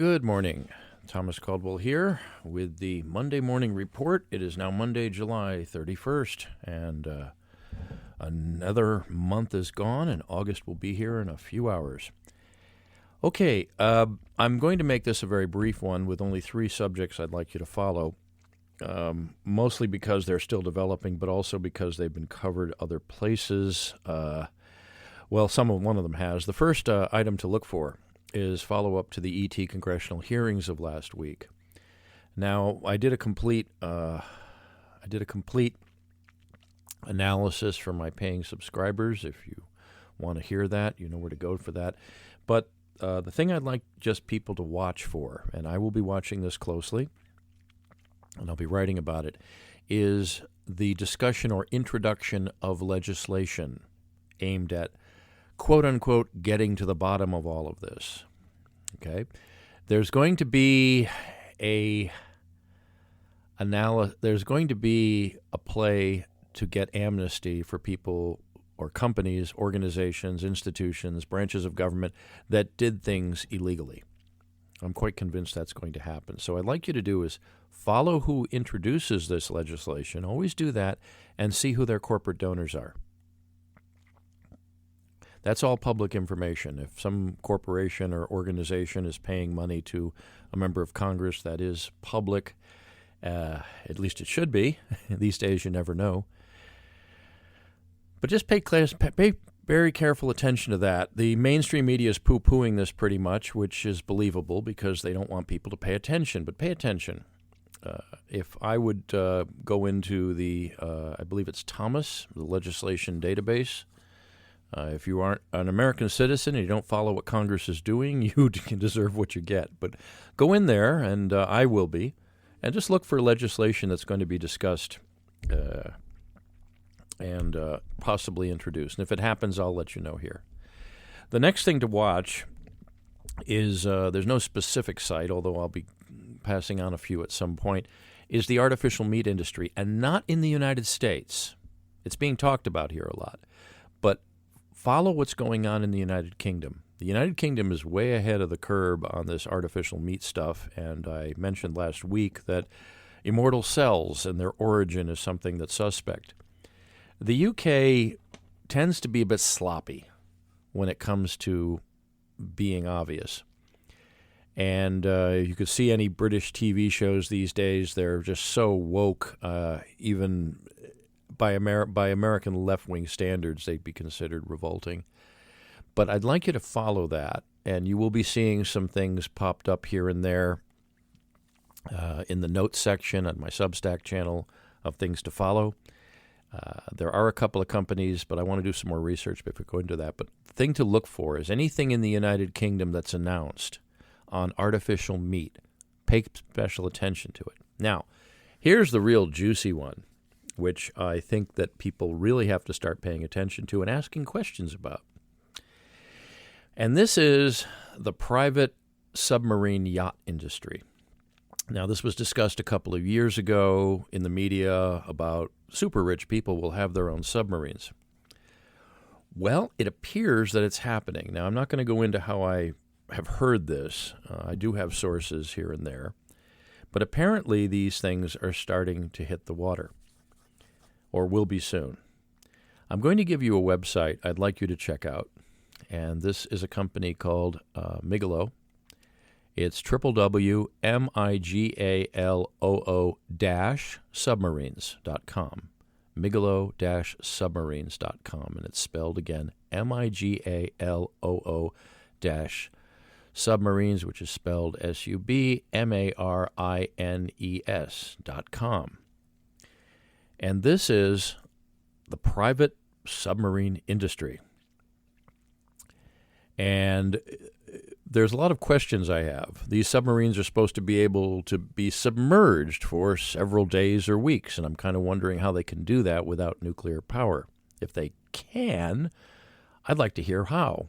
Good morning. Thomas Caldwell here with the Monday Morning Report. It is now Monday, July 31st, and another month is gone, and August will be here in a few hours. Okay, I'm going to make this a very brief one with only 3 subjects I'd like you to follow, mostly because they're still developing, but also because they've been covered other places. One of them has. The first item to look for is follow-up to the ET congressional hearings of last week. Now, I did a complete analysis for my paying subscribers. If you want to hear that, you know where to go for that. But the thing I'd like just people to watch for, and I will be watching this closely, and I'll be writing about it, is the discussion or introduction of legislation aimed at quote-unquote getting to the bottom of all of this. Okay? There's going to be a play to get amnesty for people or companies, organizations, institutions, branches of government that did things illegally. I'm quite convinced that's going to happen. So what I'd like you to do is follow who introduces this legislation, always do that, and see who their corporate donors are. That's all public information. If some corporation or organization is paying money to a member of Congress, that is public. At least it should be. These days you never know. But just pay very careful attention to that. The mainstream media is poo-pooing this pretty much, which is believable because they don't want people to pay attention. But pay attention. If I would go into the, I believe it's Thomas, the legislation database. If you aren't an American citizen and you don't follow what Congress is doing, you can deserve what you get. But go in there, and I will be, and just look for legislation that's going to be discussed and possibly introduced. And if it happens, I'll let you know here. The next thing to watch is, there's no specific site, although I'll be passing on a few at some point, is the artificial meat industry, and not in the United States. It's being talked about here a lot. But follow what's going on in the United Kingdom. The United Kingdom is way ahead of the curve on this artificial meat stuff, and I mentioned last week that immortal cells and their origin is something that's suspect. The UK tends to be a bit sloppy when it comes to being obvious. And you could see any British TV shows these days, they're just so woke, even by American left-wing standards, they'd be considered revolting. But I'd like you to follow that, and you will be seeing some things popped up here and there in the notes section on my Substack channel of things to follow. There are a couple of companies, but I want to do some more research before we go into that. But the thing to look for is anything in the United Kingdom that's announced on artificial meat. Pay special attention to it. Now, here's the real juicy one, which I think that people really have to start paying attention to and asking questions about. And this is the private submarine yacht industry. Now, this was discussed a couple of years ago in the media about super rich people will have their own submarines. Well, it appears that it's happening. Now, I'm not going to go into how I have heard this. I do have sources here and there. But apparently these things are starting to hit the water, or will be soon. I'm going to give you a website I'd like you to check out, and this is a company called Migalo. It's www.migalo-submarines.com, migalo-submarines.com, and it's spelled again, migalo-submarines, which is spelled submarines.com. And this is the private submarine industry. And there's a lot of questions I have. These submarines are supposed to be able to be submerged for several days or weeks, and I'm kind of wondering how they can do that without nuclear power. If they can, I'd like to hear how.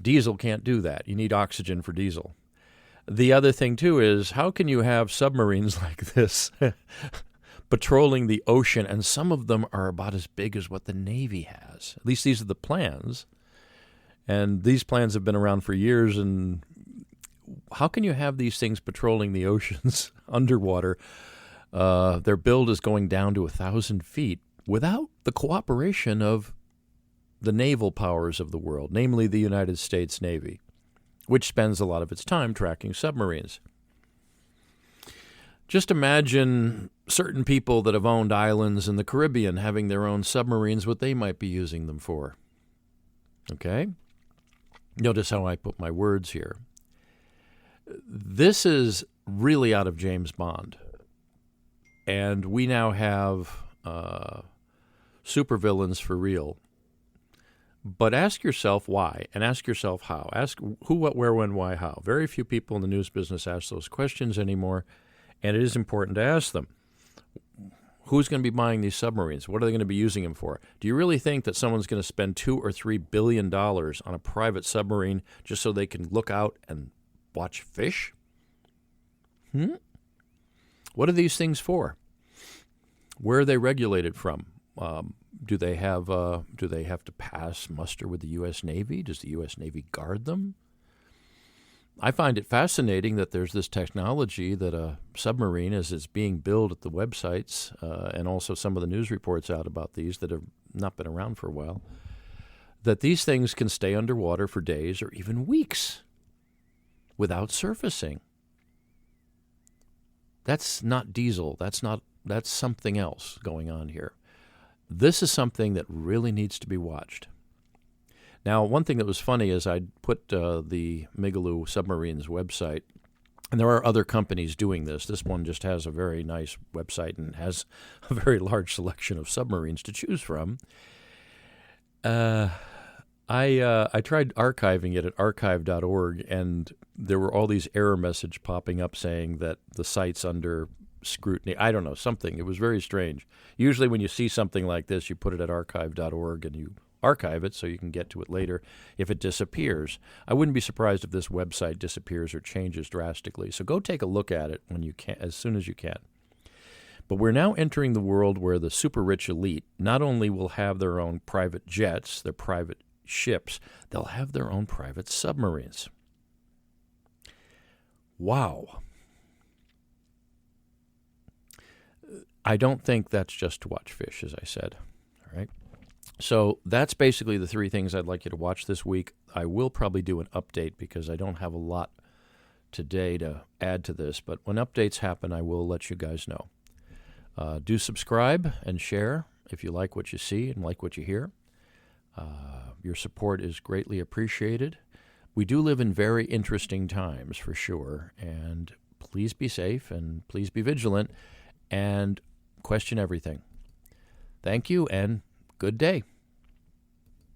Diesel can't do that. You need oxygen for diesel. The other thing, too, is how can you have submarines like this patrolling the ocean, and some of them are about as big as what the Navy has? At least these are the plans. And these plans have been around for years, and how can you have these things patrolling the oceans underwater? Their build is going down to 1,000 feet without the cooperation of the naval powers of the world, namely the United States Navy, which spends a lot of its time tracking submarines. Just imagine certain people that have owned islands in the Caribbean having their own submarines, what they might be using them for. Okay? Notice how I put my words here. This is really out of James Bond. And we now have supervillains for real. But ask yourself why, and ask yourself how. Ask who, what, where, when, why, how. Very few people in the news business ask those questions anymore, and it is important to ask them. Who's going to be buying these submarines? What are they going to be using them for? Do you really think that someone's going to spend $2 or $3 billion on a private submarine just so they can look out and watch fish? What are these things for? Where are they regulated from? Do they have to pass muster with the U.S. Navy? Does the U.S. Navy guard them? I find it fascinating that there's this technology that a submarine, as it's being built at the websites, and also some of the news reports out about these that have not been around for a while, that these things can stay underwater for days or even weeks without surfacing. That's not diesel. That's something else going on here. This is something that really needs to be watched. Now, one thing that was funny is I put the Migaloo Submarines website, and there are other companies doing this. This one just has a very nice website and has a very large selection of submarines to choose from. I tried archiving it at archive.org, and there were all these error messages popping up saying that the site's under scrutiny. I don't know, something. It was very strange. Usually when you see something like this, you put it at archive.org and you archive it so you can get to it later if it disappears. I wouldn't be surprised if this website disappears or changes drastically. So go take a look at it when you can, as soon as you can. But we're now entering the world where the super rich elite not only will have their own private jets, their private ships, they'll have their own private submarines. Wow. I don't think that's just to watch fish, as I said. All right. So that's basically the three things I'd like you to watch this week. I will probably do an update because I don't have a lot today to add to this. But when updates happen, I will let you guys know. Do subscribe and share if you like what you see and like what you hear. Your support is greatly appreciated. We do live in very interesting times, for sure. And please be safe and please be vigilant and question everything. Thank you and good day.